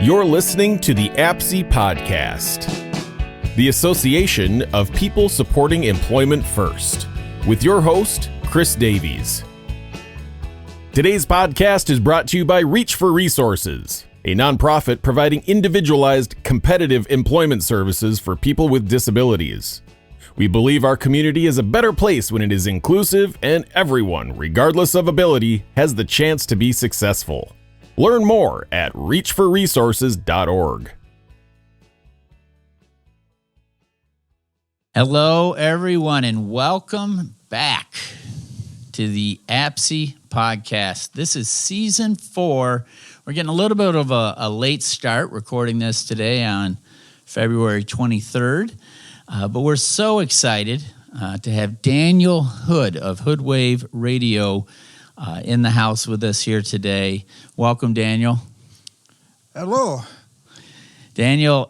You're listening to the APSI Podcast, the Association of People Supporting Employment First, with your host, Chris Davies. Today's podcast is brought to you by Reach for Resources, a nonprofit providing individualized, competitive employment services for people with disabilities. We believe our community is a better place when it is inclusive and everyone, regardless of ability, has the chance to be successful. Learn more at reachforresources.org. Hello, everyone, and welcome back to the APSI Podcast. This is Season 4. We're getting a little bit of a late start recording this today on February 23rd, but we're so excited to have Daniel Hood of HoodWave Radio in the house with us here today. Welcome, Daniel. Hello. Daniel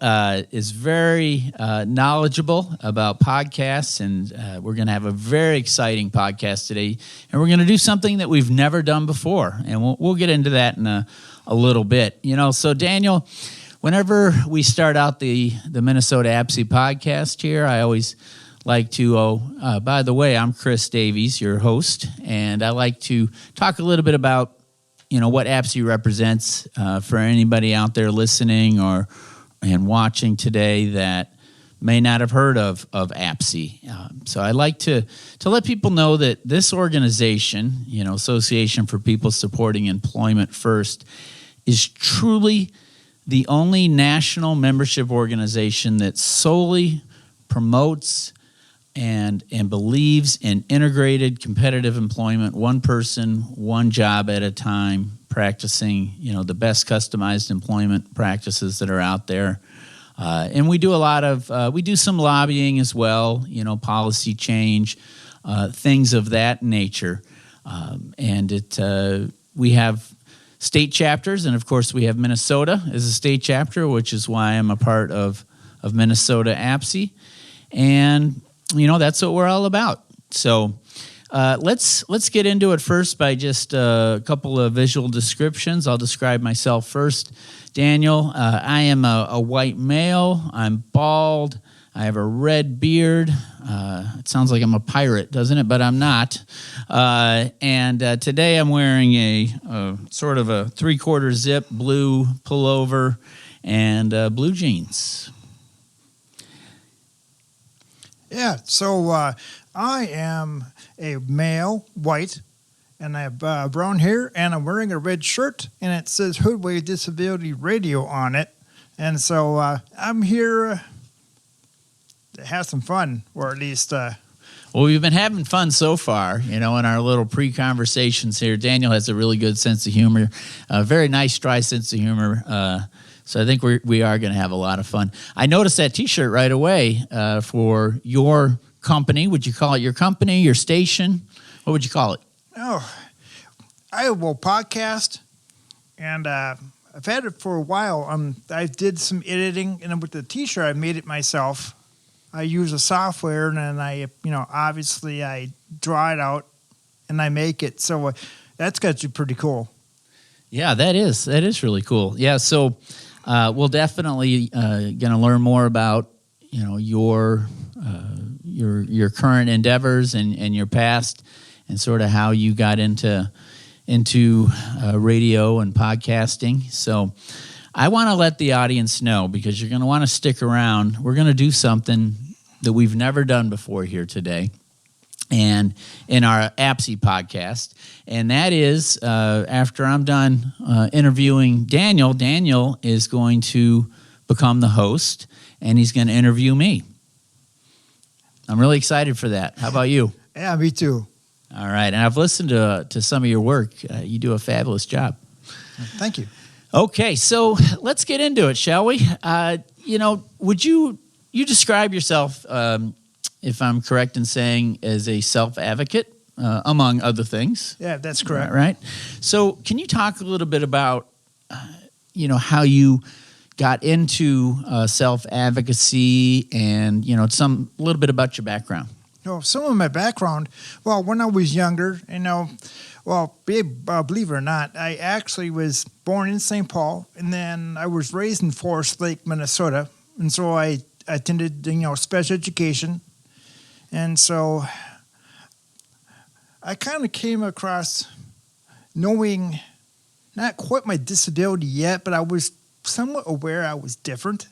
is very knowledgeable about podcasts, and we're going to have a very exciting podcast today. And we're going to do something that we've never done before, and we'll get into that in a little bit. So Daniel, whenever we start out the Minnesota APSI podcast here, I always like to, by the way, I'm Chris Davies, your host, and I like to talk a little bit about, what APSI represents for anybody out there listening and watching today that may not have heard of APSI. So I like to let people know that this organization, Association for People Supporting Employment First, is truly the only national membership organization that solely promotes and believes in integrated competitive employment, one person, one job at a time, practicing, the best customized employment practices that are out there. And we do we do some lobbying as well, policy change, things of that nature. We have state chapters, and of course we have Minnesota as a state chapter, which is why I'm a part of Minnesota APSI. And that's what we're all about. So let's get into it first by just a couple of visual descriptions. I'll describe myself first. Daniel, I am a white male. I'm bald. I have a red beard. It sounds like I'm a pirate, doesn't it? But I'm not. And today I'm wearing a sort of a 3/4 zip blue pullover and blue jeans. Yeah, so I am a male, white, and I have brown hair, and I'm wearing a red shirt, and it says HoodWave Disability Radio on it. And so I'm here to have some fun, or at least... Well, we've been having fun so far, in our little pre-conversations here. Daniel has a really good sense of humor, a very nice, dry sense of humor. So I think we are going to have a lot of fun. I noticed that T-shirt right away for your company. Would you call it your company, your station? What would you call it? Oh, I will podcast, and I've had it for a while. I did some editing, and with the T-shirt, I made it myself. I use a software, and then I obviously I draw it out, and I make it. So that's got to be pretty cool. Yeah, that is really cool. Yeah, so we'll definitely going to learn more about your current endeavors and your past, and sort of how you got into radio and podcasting. So I want to let the audience know, because you're going to want to stick around. We're going to do something that we've never done before here today, and in our APSI podcast, and that is after I'm done interviewing Daniel is going to become the host, and he's going to interview me. I'm really excited for that. How about you? Yeah, me too. All right, and I've listened to some of your work. You do a fabulous job. Thank you. Okay, so let's get into it, shall we? Would you describe yourself, if I'm correct in saying, as a self-advocate, among other things? Yeah, that's correct. Right? So can you talk a little bit about, how you got into self-advocacy and, a little bit about your background? Some of my background, well, when I was younger, believe it or not, I actually was born in St. Paul, and then I was raised in Forest Lake, Minnesota, and so I attended, special education, and so I kind of came across knowing not quite my disability yet, but I was somewhat aware I was different,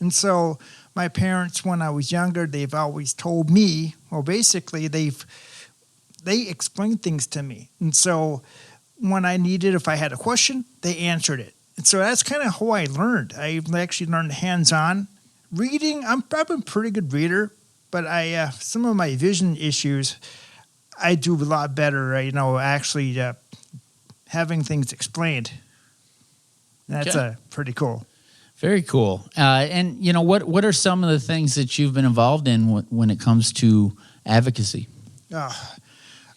and so my parents, when I was younger, they've always told me, basically they explained things to me. And so when if I had a question, they answered it. And so that's kind of how I learned. I actually learned hands-on. Reading, I'm probably a pretty good reader, but some of my vision issues, I do a lot better, actually having things explained. That's pretty cool. Very cool. And what are some of the things that you've been involved in when it comes to advocacy?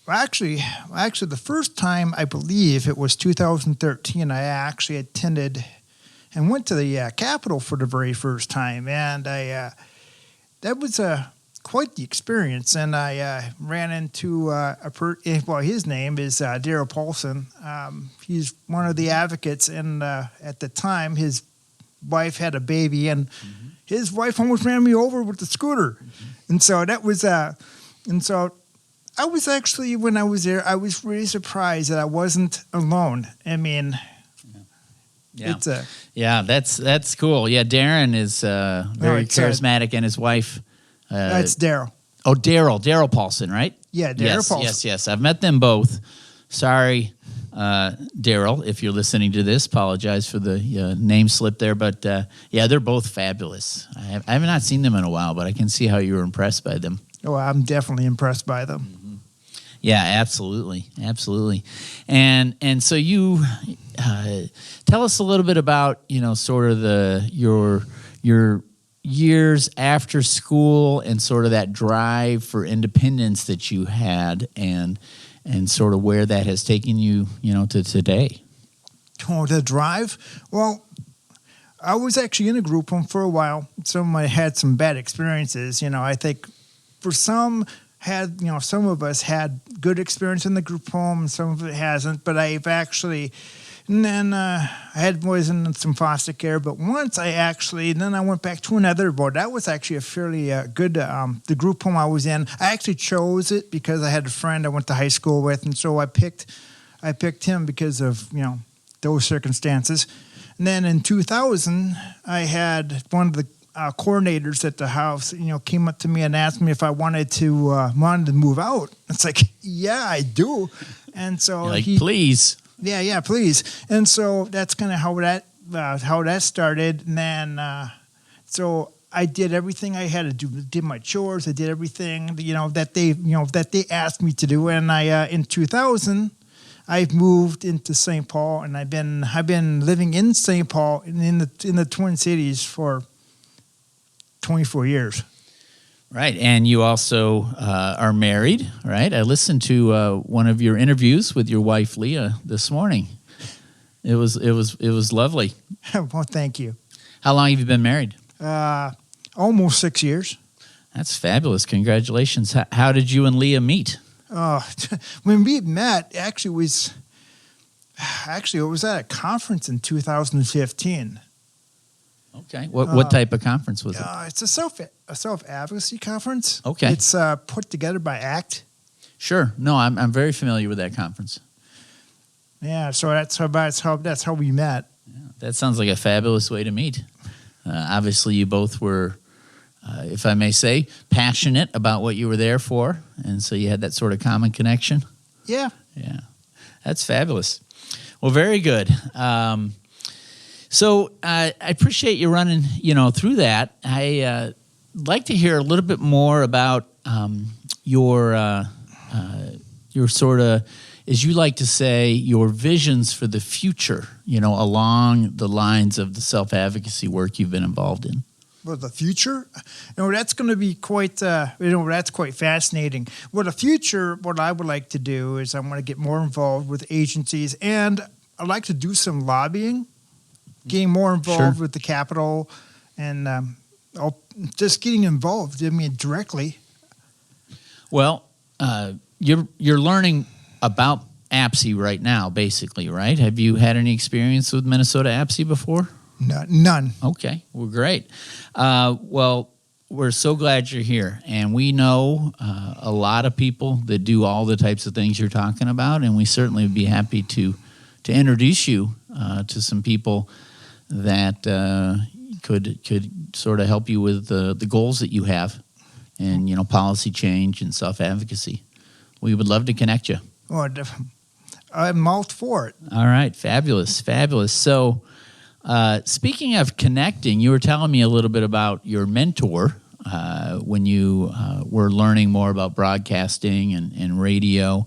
Actually, the first time, I believe it was 2013, I actually attended and went to the Capitol for the very first time, and that was quite the experience. And I ran into his name is Daryl Paulson. He's one of the advocates, and at the time, his wife had a baby, and his wife almost ran me over with the scooter. And so that was I was actually, when I was there, I was really surprised that I wasn't alone. I mean, that's cool. Yeah, Darren is very charismatic, and his wife. That's Daryl. Oh, Daryl Paulson, right? Yeah, Daryl Paulson. Yes. I've met them both. Sorry, Daryl, if you're listening to this, apologize for the name slip there. But they're both fabulous. I have not seen them in a while, but I can see how you were impressed by them. Oh, I'm definitely impressed by them. Mm-hmm. Yeah, absolutely. And so you tell us a little bit about sort of your years after school and sort of that drive for independence that you had, and sort of where that has taken you, to today. Oh, the drive? Well, I was actually in a group home for a while. Some I had some bad experiences. I think for some some of us had good experience in the group home, and some of it hasn't. But I've actually, and then I was in some foster care. But once then I went back to another board. That was actually a fairly good, the group home I was in. I actually chose it because I had a friend I went to high school with, and so I picked him because of those circumstances. And then in 2000, I had one of the coordinators at the house, came up to me and asked me if I wanted to move out. It's like, yeah, I do. And so please. Yeah, please. And so that's kind of how that started. And then, so I did everything I had to do. Did my chores. I did everything, that they asked me to do. And I, in 2000, I've moved into St. Paul, and I've been living in St. Paul in the Twin Cities for 24 years. Right, and you also are married, right? I listened to one of your interviews with your wife Leah this morning. It was lovely. Well, thank you. How long have you been married? Almost 6 years. That's fabulous. Congratulations. How did you and Leah meet? When we met, it was at a conference in 2015. Okay. What type of conference was it? It's a self-advocacy conference. Okay. It's put together by ACT. Sure. No, I'm very familiar with that conference. Yeah, so that's how we met. Yeah, that sounds like a fabulous way to meet. Obviously, you both were, if I may say, passionate about what you were there for, and so you had that sort of common connection. Yeah. Yeah. That's fabulous. Well, very good. So I appreciate you running, through that. I like to hear a little bit more about your sort of, as you like to say, your visions for the future, along the lines of the self-advocacy work you've been involved in. Well, the future, that's going to be quite, that's quite fascinating. Well, the future, what I would like to do is I want to get more involved with agencies, and I'd like to do some lobbying, getting more involved with the Capitol, and just getting involved, directly. Well, you're learning about APSI right now, basically, right? Have you had any experience with Minnesota APSI before? None. Okay, well, great. Well, we're so glad you're here, and we know a lot of people that do all the types of things you're talking about, and we certainly would be happy to introduce you to some people that could sort of help you with the goals that you have, and policy change and self-advocacy. We would love to connect you. Well, I'm all for it. All right, fabulous. So, speaking of connecting, you were telling me a little bit about your mentor when you were learning more about broadcasting and radio.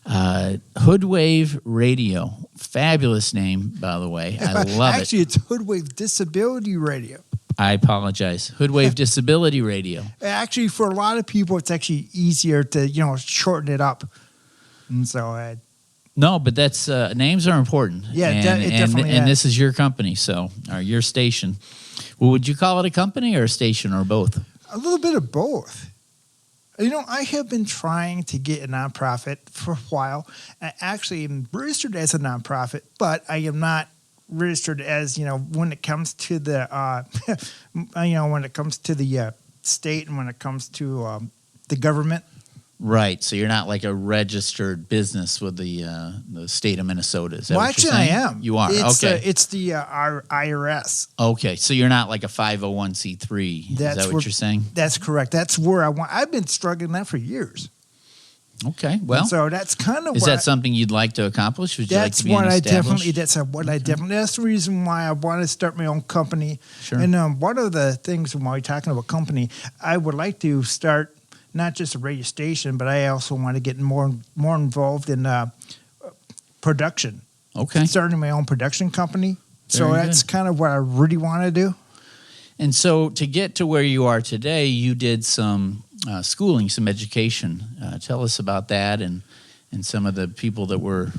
HoodWave Radio, fabulous name, by the way. I love it. Actually, it's HoodWave Disability Radio. I apologize. HoodWave Disability Radio. Actually, for a lot of people, it's actually easier to shorten it up, and so. No, but that's names are important. Yeah, it definitely. And this is your company, or your station. Well, would you call it a company or a station or both? A little bit of both. I have been trying to get a nonprofit for a while. I actually am registered as a nonprofit, but I am not registered as when it comes to the when it comes to the state and when it comes to the government. Right, so you're not like a registered business with the state of Minnesota. Is that well, what actually, you're saying? I am. You are, okay. It's the IRS. Okay, so you're not like a 501c3. Is that what you're saying? That's correct. That's where I want. I've been struggling that for years. Okay, well. And so that's kind of is that something you'd like to accomplish? Would you like to be That's the reason why I want to start my own company. Sure. And one of the things when we're talking about company, I would like to start not just a radio station, but I also want to get more involved in production. Okay. Starting my own production company. Very that's good. kind of what I really want to do. And so to get to where you are today, you did some schooling, some education. Tell us about that and some of the people that were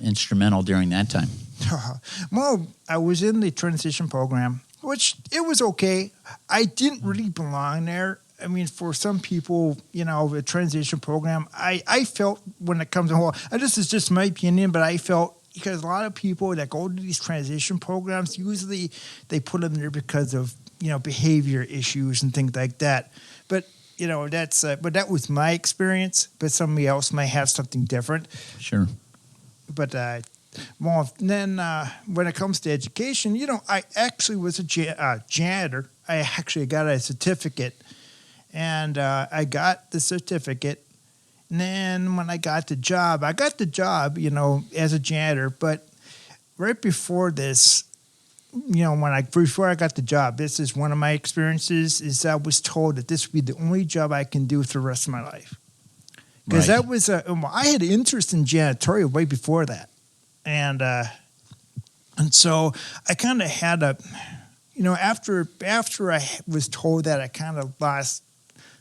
instrumental during that time. Well, I was in the transition program, which it was okay. I didn't really belong there. I mean, for some people, a transition program, I felt when it comes to this is just my opinion, but I felt because a lot of people that go to these transition programs, usually they put them there because of, behavior issues and things like that. But, but that was my experience, but somebody else might have something different. Sure. But, then when it comes to education, I actually was a janitor. I actually got a certificate. And I got the certificate. And then when I got the job, as a janitor. But right before this, before I got the job, this is one of my experiences, is I was told that this would be the only job I can do for the rest of my life. Because that was, I had an interest in janitorial way before that. And so I kind of had after I was told that, I kind of lost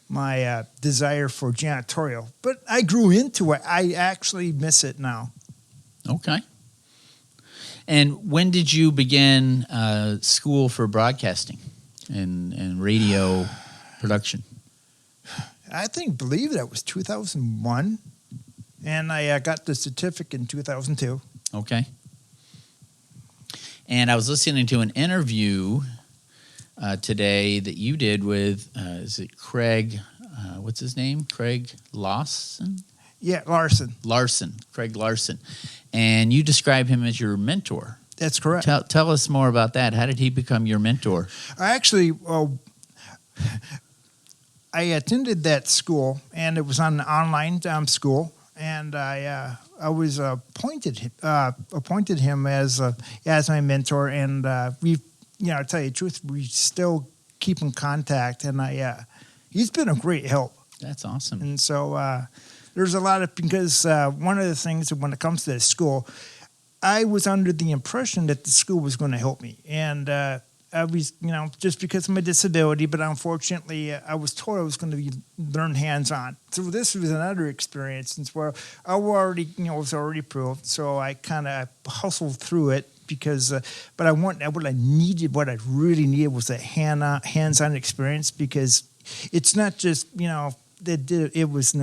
my desire for janitorial, but I grew into it. I actually miss it now. Okay. And when did you begin school for broadcasting and radio production? I believe that was 2001, and I got the certificate in 2002. Okay. And I was listening to an interview today that you did with, is it Craig, what's his name? Craig Lawson? Yeah, Larson. Craig Larson. And you describe him as your mentor. That's correct. Tell us more about that. How did he become your mentor? I attended that school, and it was on an online school, and I was appointed him as my mentor, and we. To tell you the truth, we still keep in contact, and he's been a great help. That's awesome. And so there's a lot of, because one of the things when it comes to the school, I was under the impression that the school was going to help me, and I was, just because of my disability, but unfortunately, I was told I was going to learn hands-on. So this was another experience, since where I was already approved, so I kind of hustled through it. Because, but what I really needed was a hands-on experience, because it's not just, it was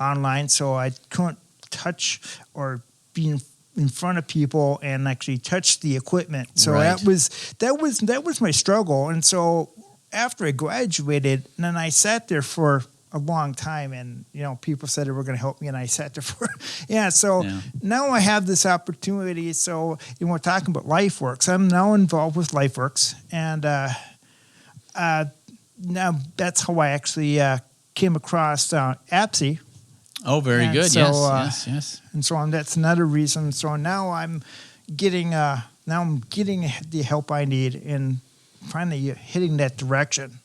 online, so I couldn't touch or be in front of people and actually touch the equipment. So Right. that was my struggle. And so after I graduated, and then I sat there for a long time, and people said they were going to help me, and I sat there for So now I have this opportunity. So we're talking about LifeWorks. I'm now involved with LifeWorks, and now that's how I actually came across APSI. Oh, very And good. so, Yes. And so that's another reason. So now I'm getting the help I need and finally hitting that direction.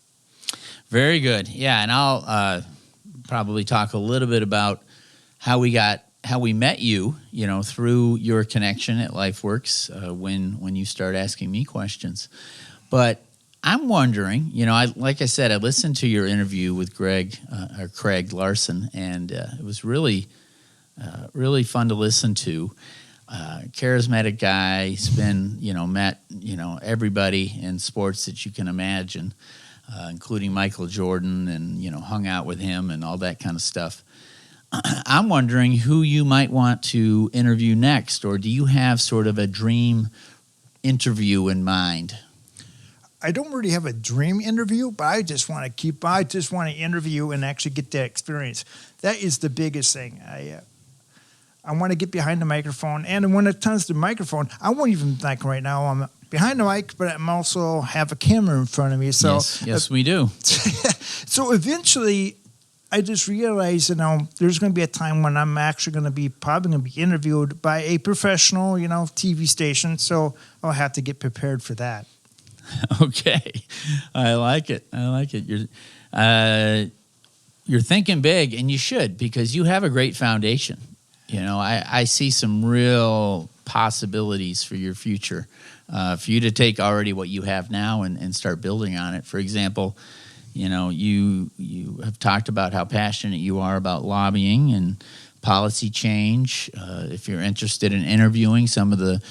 Very good. Yeah, and I'll probably talk a little bit about how we met you, through your connection at LifeWorks when you start asking me questions. But I'm wondering, like I said, I listened to your interview with Craig Larson, and it was really fun to listen to. Charismatic guy. He's been, met, everybody in sports that you can imagine, including Michael Jordan, and, hung out with him and all that kind of stuff. I'm wondering who you might want to interview next, or do you have sort of a dream interview in mind? I don't really have a dream interview, but I just want to interview and actually get that experience. That is the biggest thing. I want to get behind the microphone, and when it comes to the microphone, I won't even think right now I'm behind the mic, but I'm also have a camera in front of me. So yes, we do. So eventually, I just realized, there's going to be a time when I'm actually probably going to be interviewed by a professional, TV station. So I'll have to get prepared for that. Okay, I like it. You're thinking big, and you should, because you have a great foundation. I see some real possibilities for your future, for you to take already what you have now and start building on it. For example, you have talked about how passionate you are about lobbying and policy change. If you're interested in interviewing some of the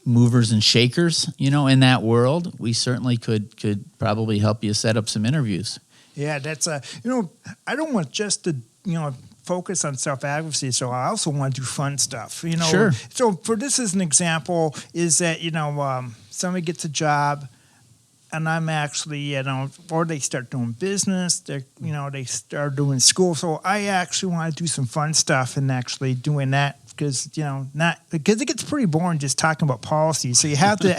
movers and shakers, in that world, we certainly could probably help you set up some interviews. Yeah, that's I don't want just to focus on self-advocacy, so I also want to do fun stuff. Sure. So for this as an example, is that somebody gets a job, and I'm actually or they start doing business, they start doing school. So I actually want to do some fun stuff and actually doing that. Because because it gets pretty boring just talking about policy, so you have to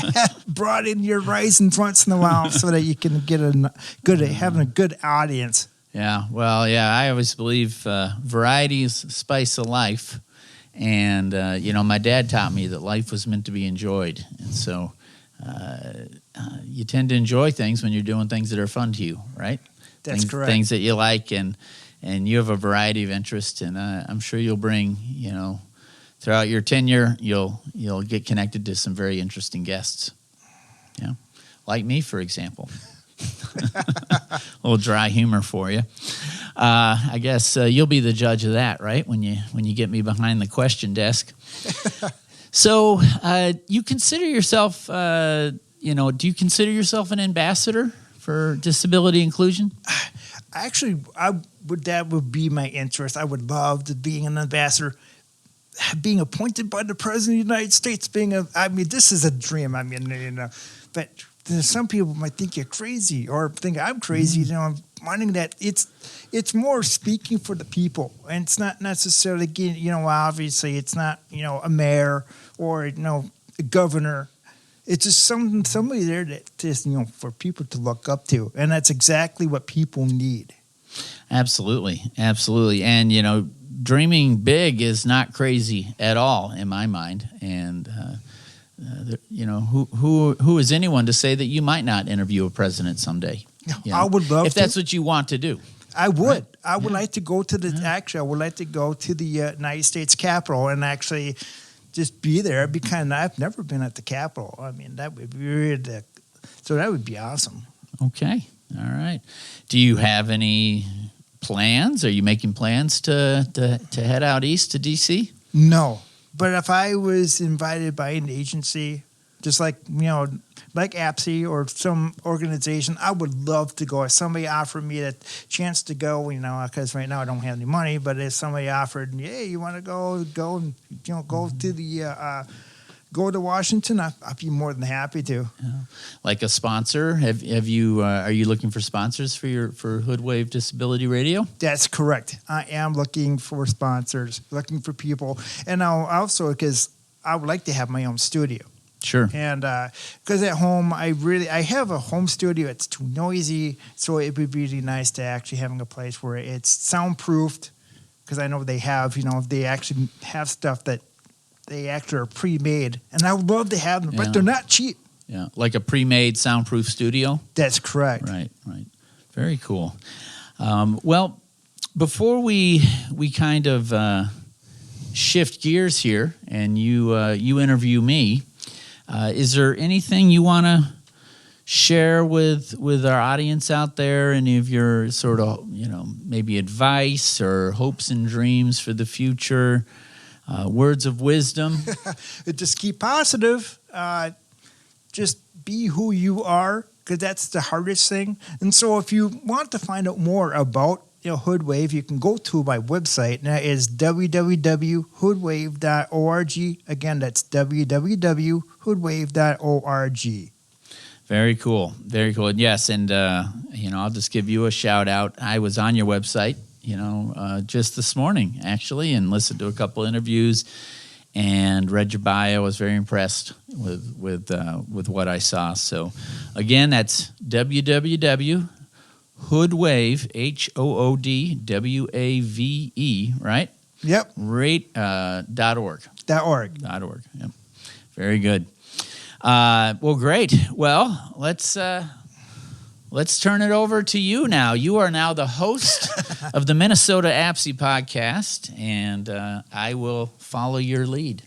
broaden your horizons once in a while so that you can get having a good audience. Yeah, well, I always believe variety is the spice of life, and my dad taught me that life was meant to be enjoyed, and so you tend to enjoy things when you're doing things that are fun to you, right? That's correct. Things that you like, and you have a variety of interests, and I'm sure you'll bring throughout your tenure, you'll get connected to some very interesting guests. Yeah, like me, for example. A little dry humor for you. I guess you'll be the judge of that, right? When you get me behind the question desk. So you consider yourself, do you consider yourself an ambassador for disability inclusion? Actually, that would be my interest. I would love to being an ambassador. Being appointed by the President of the United States, this is a dream. But some people might think you're crazy or think I'm crazy. I'm wanting that. It's more speaking for the people, and it's not necessarily obviously it's not a mayor or a governor. It's just somebody there that just for people to look up to, and that's exactly what people need. Absolutely, and dreaming big is not crazy at all in my mind, and who is anyone to say that you might not interview a president someday? I would love if that's what you want to do. I would. Right? I would like to go to I would like to go to the United States Capitol and actually just be there. Because I've never been at the Capitol. That would be weird. So that would be awesome. Okay. All right. Do you have any plans? Are you making plans to head out east to D.C.? No. But if I was invited by an agency, just like, like APSI or some organization, I would love to go. If somebody offered me a chance to go, because right now I don't have any money, but if somebody offered, hey, you want to go and, go to the, go to Washington, I'd be more than happy to. Yeah. Like a sponsor? Have you, are you looking for sponsors for HoodWave Disability Radio? That's correct. I am looking for sponsors, looking for people. And now also because I would like to have my own studio. Sure. And because at home, I have a home studio. It's too noisy, so it would be really nice to actually having a place where it's soundproofed. Because I know they have, they actually have stuff that they actually are pre-made, and I would love to have them, but they're not cheap. Yeah, like a pre-made soundproof studio. That's correct. Right. Very cool. Well, before we kind of shift gears here, and you interview me. Is there anything you want to share with our audience out there? Any of your sort of, maybe advice or hopes and dreams for the future? Words of wisdom? Just keep positive. Just be who you are, because that's the hardest thing. And so if you want to find out more about HoodWave, you can go to my website, and that is www.hoodwave.org. Again, that's www.hoodwave.org. Very cool. Very cool. Yes, and I'll just give you a shout out. I was on your website, just this morning actually, and listened to a couple interviews and read your bio. I was very impressed with what I saw. So, again, that's www.hoodwave, HOODWAVE, right? Yep. .org. .org. Yep. Very good. Well, great. Well, let's turn it over to you now. You are now the host of the Minnesota APSI podcast, and I will follow your lead.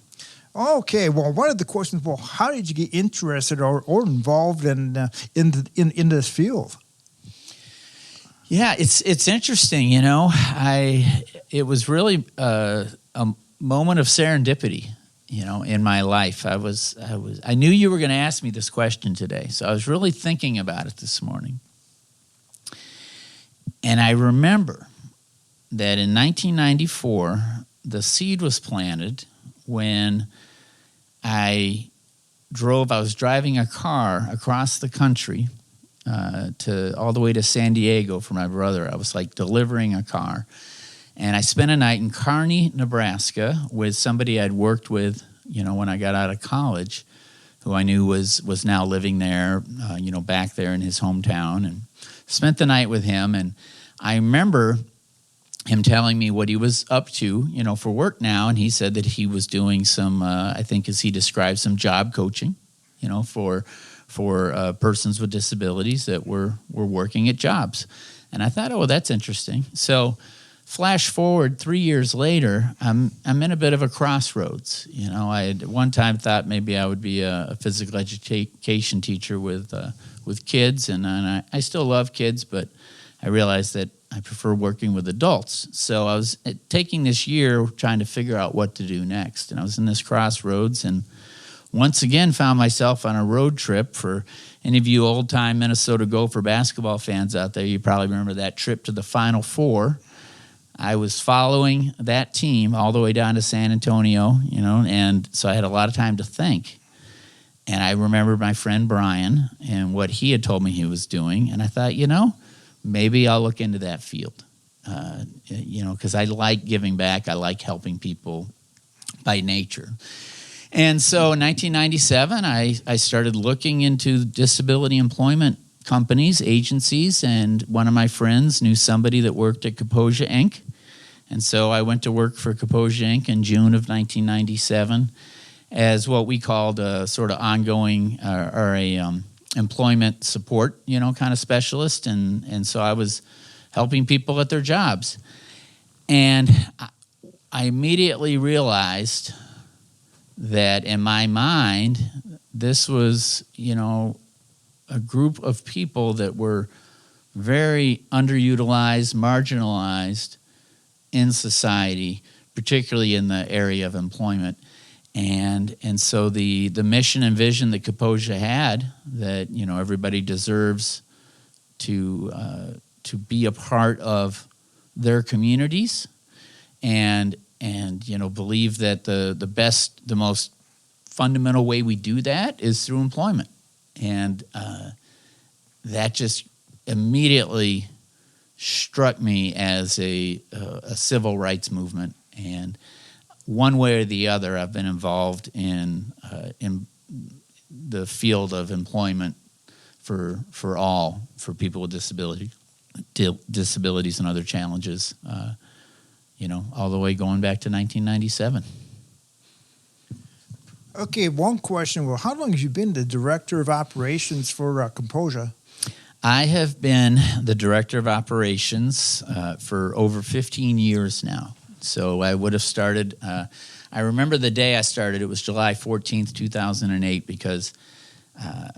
Okay. Well, one of the questions, how did you get interested or involved in this field? Yeah, it's interesting. It was really a moment of serendipity. In my life, I knew you were going to ask me this question today, so I was really thinking about it this morning. And I remember that in 1994, the seed was planted when I was driving a car across the country all the way to San Diego for my brother. I was like delivering a car. And I spent a night in Kearney, Nebraska, with somebody I'd worked with, when I got out of college, who I knew was now living there, back there in his hometown, and spent the night with him. And I remember him telling me what he was up to, for work now. And he said that he was doing some, I think as he described, some job coaching, for persons with disabilities that were working at jobs. And I thought, oh, that's interesting. So flash forward 3 years later, I'm in a bit of a crossroads. I had one time thought maybe I would be a physical education teacher with kids, and I still love kids, but I realized that I prefer working with adults. So I was taking this year trying to figure out what to do next, and I was in this crossroads, and once again found myself on a road trip. For any of you old-time Minnesota Gopher basketball fans out there, you probably remember that trip to the Final Four. I was following that team all the way down to San Antonio, and so I had a lot of time to think. And I remembered my friend Brian and what he had told me he was doing, and I thought, maybe I'll look into that field, because I like giving back. I like helping people by nature. And so in 1997, I started looking into disability employment companies, agencies, and one of my friends knew somebody that worked at Kaposia Inc. And so I went to work for Kaposia Inc. in June of 1997 as what we called a sort of ongoing employment support, kind of specialist. And so I was helping people at their jobs. And I immediately realized that in my mind, this was, a group of people that were very underutilized, marginalized in society, particularly in the area of employment. And so the mission and vision that Kaposia had, that everybody deserves to be a part of their communities, and believe that the most fundamental way we do that is through employment, and that just immediately struck me as a civil rights movement. And one way or the other, I've been involved in the field of employment for people with disabilities and other challenges, all the way going back to 1997. Okay, one question. Well, how long have you been the director of operations for Kaposia? I have been the director of operations for over 15 years now. So I would have started, I remember the day I started, it was July 14th, 2008, because I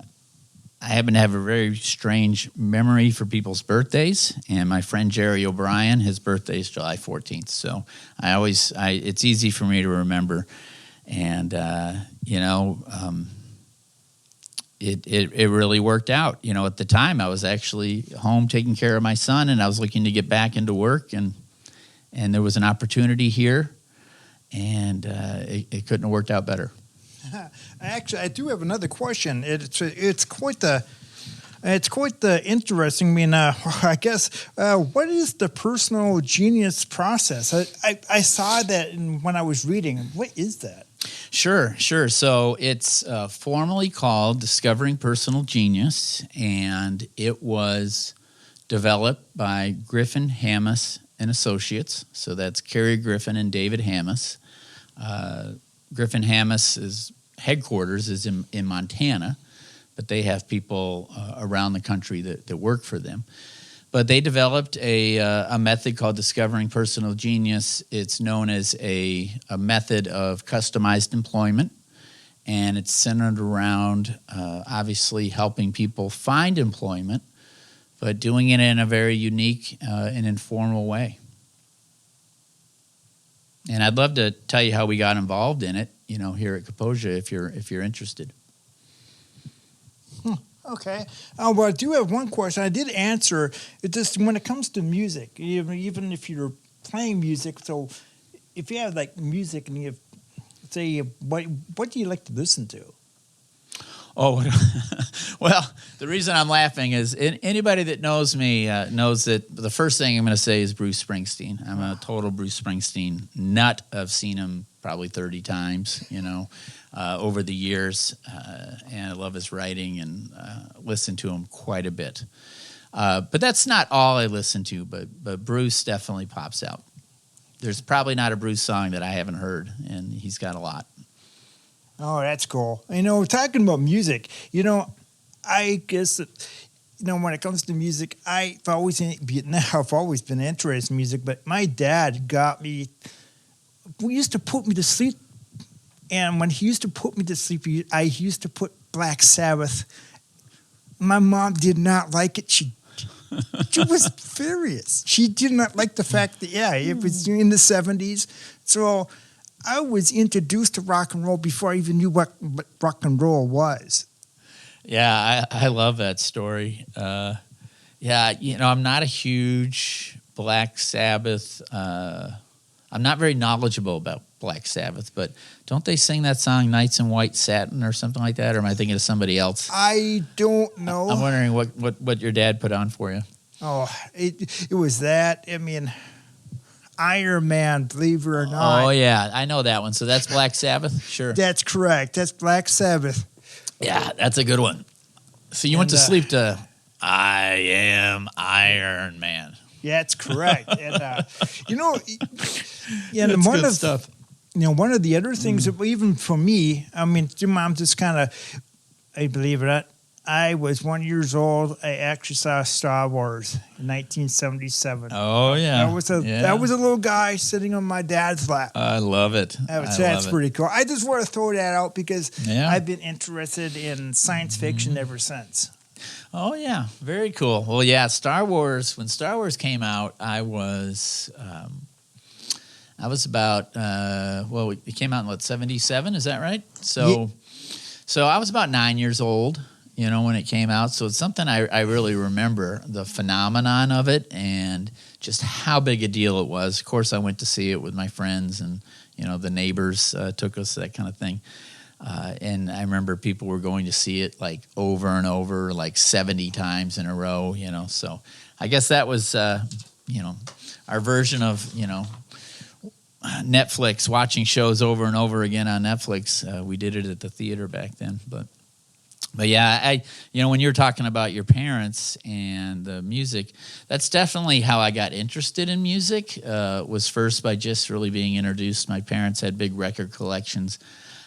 happen to have a very strange memory for people's birthdays, and my friend Jerry O'Brien, his birthday is July 14th. So it's easy for me to remember. And, it really worked out. At the time I was actually home taking care of my son, and I was looking to get back into work, and there was an opportunity here, and it couldn't have worked out better. Actually, I do have another question. It's quite the interesting. I mean, I guess what is the personal genius process? I saw that when I was reading. What is that? Sure. So it's formally called Discovering Personal Genius, and it was developed by Griffin, Hammes and Associates. So that's Kerry Griffin and David Hammes. Griffin Hammes' headquarters is in Montana, but they have people around the country that work for them. But they developed a method called Discovering Personal Genius. It's known as a method of customized employment, and it's centered around obviously helping people find employment, but doing it in a very unique and informal way. And I'd love to tell you how we got involved in it, here at Kaposia, if you're interested. Okay. Well, I do have one question. I did answer. It just when it comes to music, even if you're playing music. So, if you have like music and you have, say, what do you like to listen to? Oh, well, the reason I'm laughing is anybody that knows me knows that the first thing I'm going to say is Bruce Springsteen. I'm a total Bruce Springsteen nut. I've seen him probably 30 times, over the years, and I love his writing and listen to him quite a bit. But that's not all I listen to, but Bruce definitely pops out. There's probably not a Bruce song that I haven't heard, and he's got a lot. Oh, that's cool. Talking about music, I guess that, when it comes to music, I've always been interested in music, but my dad we used to put me to sleep, and when he used to put me to sleep, I used to put Black Sabbath. My mom did not like it. She was furious. She did not like the fact that, it was in the 70s. So I was introduced to rock and roll before I even knew what rock and roll was. Yeah, I love that story. I'm not a huge Black Sabbath. I'm not very knowledgeable about Black Sabbath, but don't they sing that song "Nights in White Satin" or something like that? Or am I thinking of somebody else? I don't know. I'm wondering what your dad put on for you. Oh, it was that. I mean, Iron Man, believe it or not. Oh, yeah. I know that one. So that's Black Sabbath? Sure. That's correct. That's Black Sabbath. Yeah, that's a good one. So you went to sleep to I Am Iron Man. Yeah, that's correct. And, that's good stuff. One of the other things that even for me, I mean, I'm just kind of, I believe it or not, I was 1 year old. I actually saw Star Wars in 1977. Oh, yeah. That was a little guy sitting on my dad's lap. I love it. That's pretty cool. I just want to throw that out because I've been interested in science fiction ever since. Oh, yeah. Very cool. Well, yeah, Star Wars, when Star Wars came out, I was I was about, it came out in, 77? Is that right? So I was about 9 years old, when it came out. So it's something I really remember, the phenomenon of it and just how big a deal it was. Of course, I went to see it with my friends and, the neighbors took us, that kind of thing. And I remember people were going to see it like over and over, like 70 times in a row, So I guess that was, our version of, Netflix, watching shows over and over again on Netflix. We did it at the theater back then. But yeah, when you're talking about your parents and the music, that's definitely how I got interested in music, was first by just really being introduced. My parents had big record collections.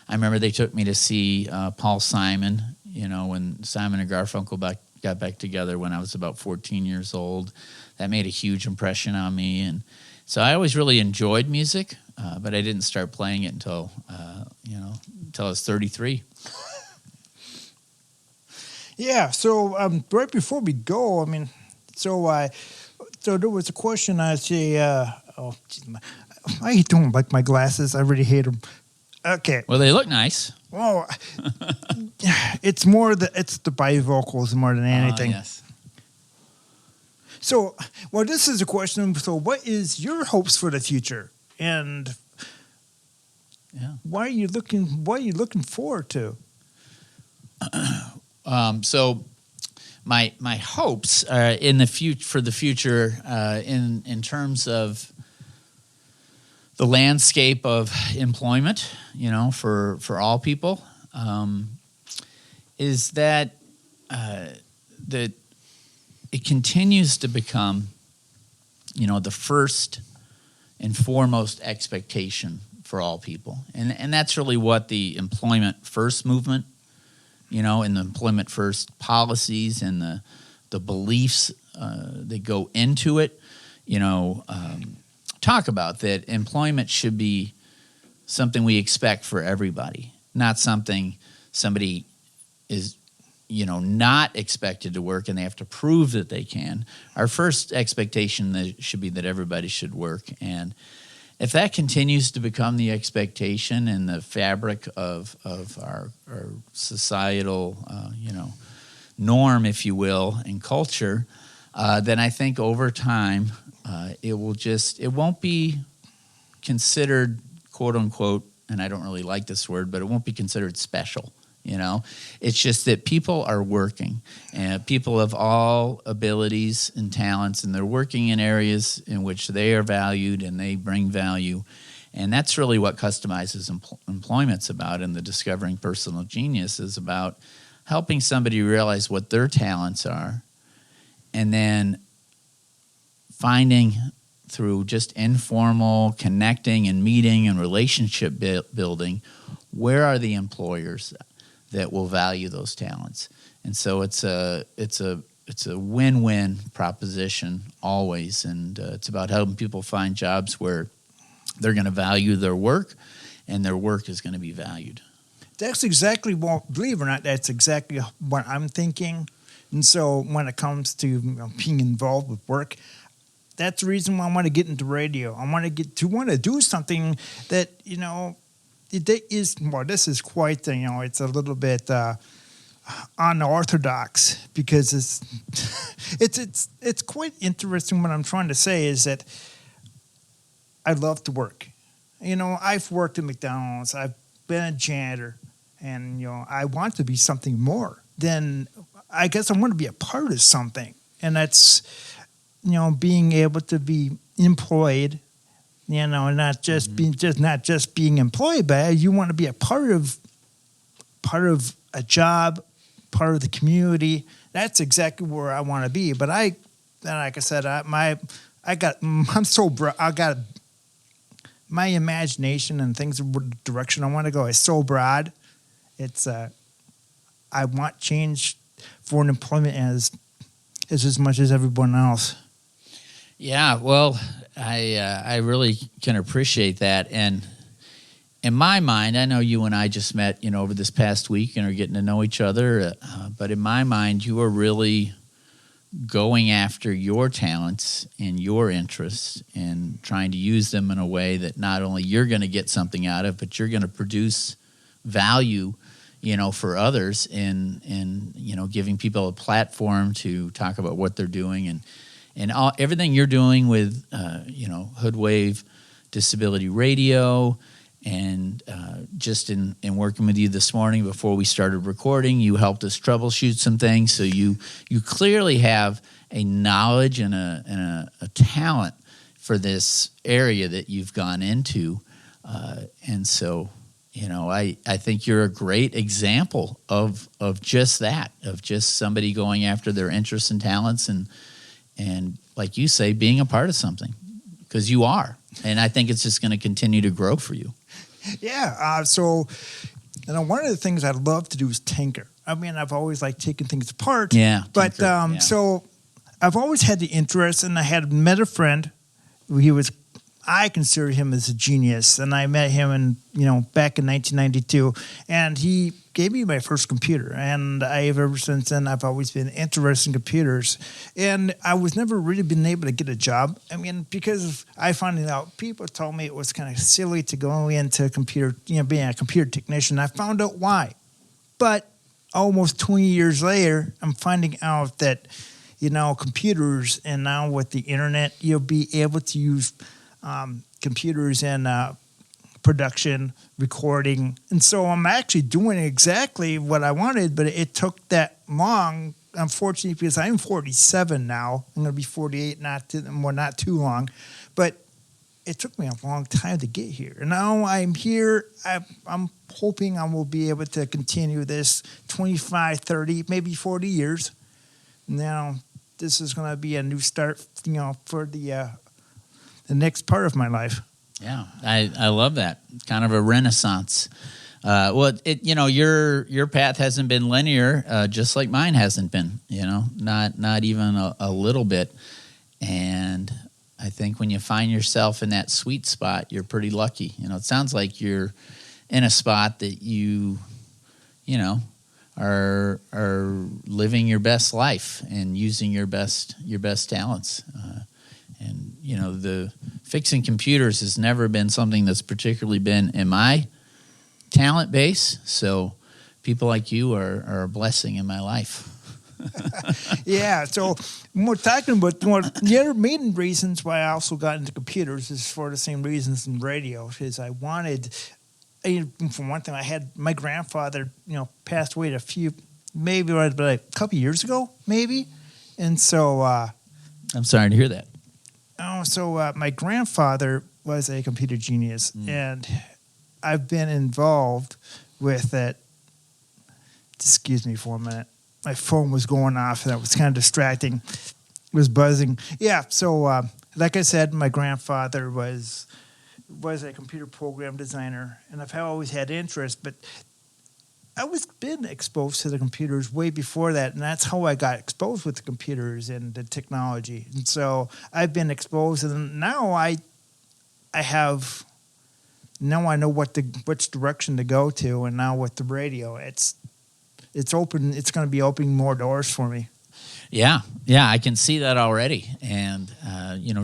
I remember they took me to see Paul Simon, when Simon and Garfunkel got back together when I was about 14 years old. That made a huge impression on me. And so I always really enjoyed music, but I didn't start playing it until I was 33. Yeah, so right before we go, so there was a question. I say, I don't like my glasses. I really hate them. Okay. Well, they look nice. Well, it's the bivocals more than anything. Yes. So, this is a question. So, what is your hopes for the future, and what are you looking forward to? So, my hopes are in the for the future, in terms of the landscape of employment, for all people, is that that it continues to become, the first and foremost expectation for all people. And that's really what the employment first movement, and the employment first policies and the beliefs that go into it, talk about, that employment should be something we expect for everybody, not something somebody is not expected to work and they have to prove that they can. Our first expectation should be that everybody should work. And if that continues to become the expectation and the fabric of our societal, norm, if you will, and culture, then I think over time it won't be considered, quote unquote, and I don't really like this word, but it won't be considered special. It's just that people are working, and people of all abilities and talents, and they're working in areas in which they are valued and they bring value. And that's really what customizes employment's about. And the Discovering Personal Genius is about helping somebody realize what their talents are, and then finding through just informal connecting and meeting and relationship building, where are the employers that will value those talents. And so it's a win-win proposition always, and it's about helping people find jobs where they're going to value their work and their work is going to be valued. That's exactly what, believe it or not, that's exactly what I'm thinking. And so when it comes to being involved with work, that's the reason why I want to get into radio. I want to do something that, this is quite, it's a little bit unorthodox, because it's quite interesting. What I'm trying to say is that I love to work. I've worked at McDonald's. I've been a janitor, and I want to be something more. Then I guess I want to be a part of something, and that's being able to be employed. Not just being employed, but you want to be a part of a job, part of the community. That's exactly where I want to be. But like I said, I got my imagination and things, the direction I want to go is so broad. It's I want change for an employment as much as everyone else. Yeah, well, I really can appreciate that. And in my mind, I know you and I just met, over this past week and are getting to know each other. But in my mind, you are really going after your talents and your interests and trying to use them in a way that not only you're going to get something out of, but you're going to produce value, for others in giving people a platform to talk about what they're doing and everything you're doing with, HoodWave Disability Radio. And just in working with you this morning before we started recording, you helped us troubleshoot some things. So you clearly have a knowledge and a talent for this area that you've gone into. And so, I think you're a great example of just that, of just somebody going after their interests and talents and like you say, being a part of something, because you are. And I think it's just going to continue to grow for you. Yeah. So, one of the things I'd love to do is tinker. I mean, I've always liked taking things apart. Yeah. But so I've always had the interest, and I had met a friend. I consider him as a genius, and I met him back in 1992, and he gave me my first computer, and ever since then I've always been interested in computers, and I was never really been able to get a job. I mean, because I found out people told me it was kind of silly to go into computer, being a computer technician. I found out why, but almost 20 years later, I'm finding out that computers, and now with the internet, you'll be able to use computers in production, recording. And so I'm actually doing exactly what I wanted, but it took that long, unfortunately, because I'm 47 now. I'm going to be 48 not too long. But it took me a long time to get here. And now I'm here. I'm hoping I will be able to continue this 25, 30, maybe 40 years. Now, this is going to be a new start, for the next part of my life. Yeah, I love that. It's kind of a renaissance. Your path hasn't been linear, just like mine hasn't been. Not even a little bit. And I think when you find yourself in that sweet spot, you're pretty lucky. It sounds like you're in a spot that you are living your best life and using your best talents. And the fixing computers has never been something that's particularly been in my talent base. So people like you are a blessing in my life. Yeah. So we're talking about the other main reasons why I also got into computers is for the same reasons in radio, because I wanted. For one thing, I had my grandfather, passed away a couple years ago, maybe, and so I'm sorry to hear that. My grandfather was a computer genius, and I've been involved with it. Excuse me for a minute. My phone was going off, and that was kind of distracting. It was buzzing. Yeah, so like I said, my grandfather was a computer program designer, and I've always had interest, but I was been exposed to the computers way before that, and that's how I got exposed with the computers and the technology. And so I've been exposed, and now I know which direction to go to, and now with the radio, it's open. It's going to be opening more doors for me. Yeah, I can see that already, and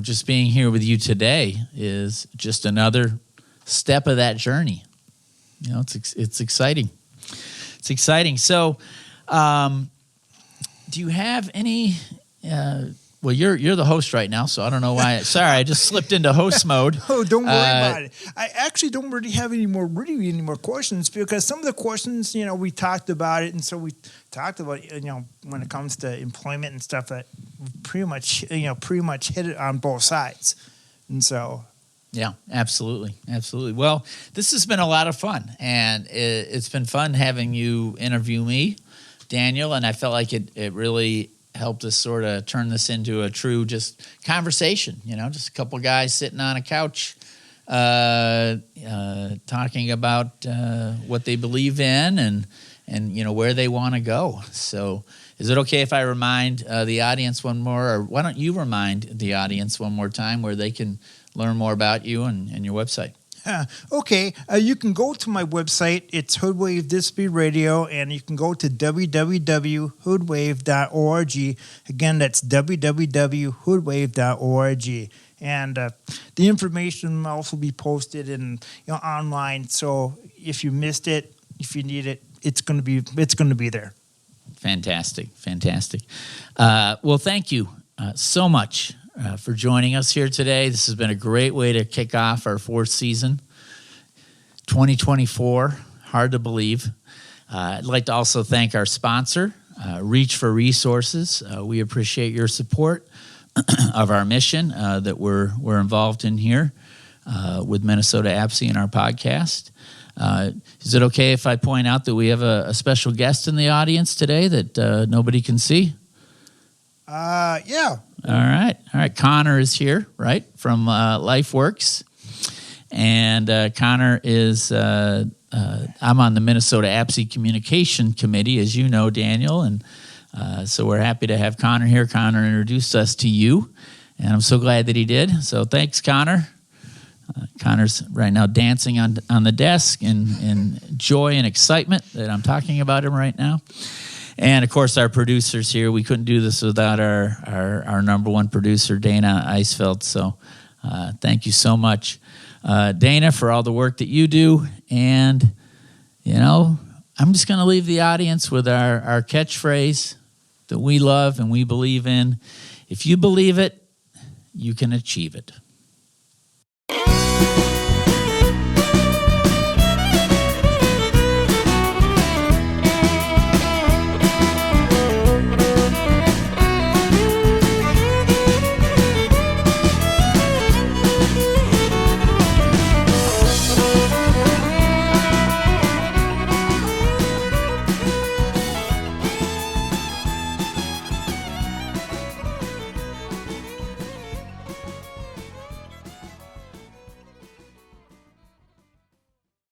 just being here with you today is just another step of that journey. It's exciting. It's exciting. So, do you have any? Well, you're the host right now, so I don't know why. Sorry, I just slipped into host mode. Oh, don't worry about it. I actually don't really have any more questions, because some of the questions, we talked about it, and so we talked about, when it comes to employment and stuff, that pretty much hit it on both sides, and so. Yeah, absolutely. Well, this has been a lot of fun, and it's been fun having you interview me, Daniel, and I felt like it really helped us sort of turn this into a true just conversation, just a couple guys sitting on a couch talking about what they believe in and where they want to go. So is it okay if I remind the audience one more, or why don't you remind the audience one more time where they can learn more about you and your website? Okay, you can go to my website. It's HoodWave Disability Radio, and you can go to www.hoodwave.org. Again, that's www.hoodwave.org. And the information will also be posted online. So if you missed it, if you need it, it's going to be there. Fantastic. Well, thank you so much for joining us here today. This has been a great way to kick off our fourth season, 2024. Hard to believe. I'd like to also thank our sponsor, Reach for Resources. We appreciate your support of our mission that we're involved in here with Minnesota APSI in our podcast. Is it okay if I point out that we have a special guest in the audience today that nobody can see? Yeah. All right. Connor is here, right, from LifeWorks. And Connor is, I'm on the Minnesota APSI Communication Committee, as you know, Daniel. And so we're happy to have Connor here. Connor introduced us to you, and I'm so glad that he did. So thanks, Connor. Connor's right now dancing on the desk in joy and excitement that I'm talking about him right now. And, of course, our producers here. We couldn't do this without our number one producer, Dana Eisfeld. So thank you so much, Dana, for all the work that you do. And, I'm just going to leave the audience with our catchphrase that we love and we believe in. If you believe it, you can achieve it.